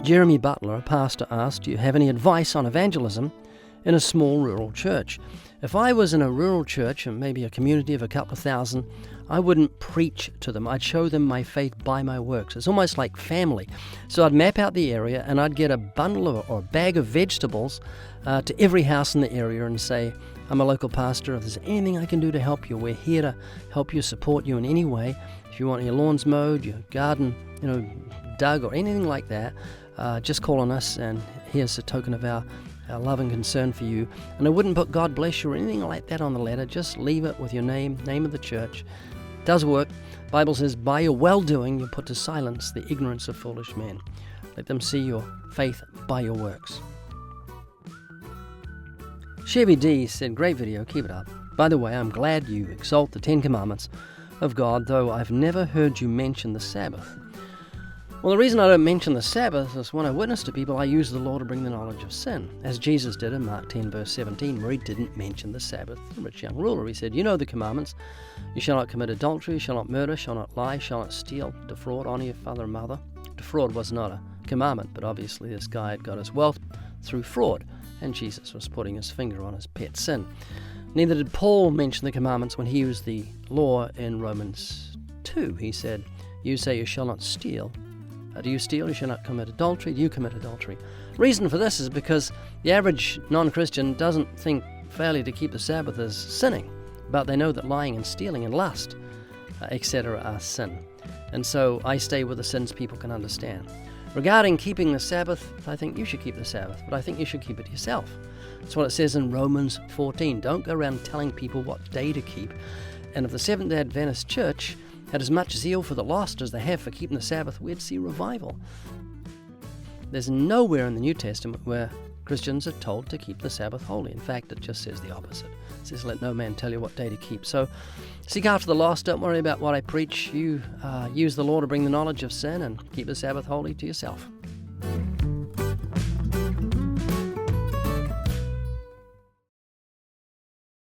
Jeremy Butler, a pastor, asked, do you have any advice on evangelism in a small rural church? If I was in a rural church, and maybe a community of a couple of thousand, I wouldn't preach to them. I'd show them my faith by my works. It's almost like family. So I'd map out the area and I'd get a bundle or a bag of vegetables to every house in the area and say, I'm a local pastor. If there's anything I can do to help you, we're here to help you, support you in any way. If you want your lawns mowed, your garden, dug or anything like that, just call on us, and here's a token of our love and concern for you. And I wouldn't put God bless you or anything like that on the letter. Just leave it with your name of the church. It does work. The Bible says, by your well-doing you put to silence the ignorance of foolish men. Let them see your faith by your works. Chevy D said, great video, keep it up. By the way, I'm glad you exalt the 10 Commandments of God, though I've never heard you mention the Sabbath. Well, the reason I don't mention the Sabbath is when I witness to people, I use the law to bring the knowledge of sin, as Jesus did in Mark 10, verse 17, where he didn't mention the Sabbath. The rich young ruler, he said, you know the commandments. You shall not commit adultery, you shall not murder, shall not lie, shall not steal, defraud, honor your father and mother. Defraud was not a commandment, but obviously this guy had got his wealth through fraud, and Jesus was putting his finger on his pet sin. Neither did Paul mention the commandments when he used the law in Romans 2. He said, you say you shall not steal. Do you steal? You shall not commit adultery. Do you commit adultery? Reason for this is because the average non-Christian doesn't think failure to keep the Sabbath is sinning, but they know that lying and stealing and lust, etc. are sin. And so I stay with the sins people can understand. Regarding keeping the Sabbath, I think you should keep the Sabbath, but I think you should keep it yourself. That's what it says in Romans 14. Don't go around telling people what day to keep. And if the Seventh-day Adventist Church had as much zeal for the lost as they have for keeping the Sabbath, we'd see revival. There's nowhere in the New Testament where Christians are told to keep the Sabbath holy. In fact, it just says the opposite. It says, let no man tell you what day to keep. So seek after the lost. Don't worry about what I preach. You use the law to bring the knowledge of sin and keep the Sabbath holy to yourself.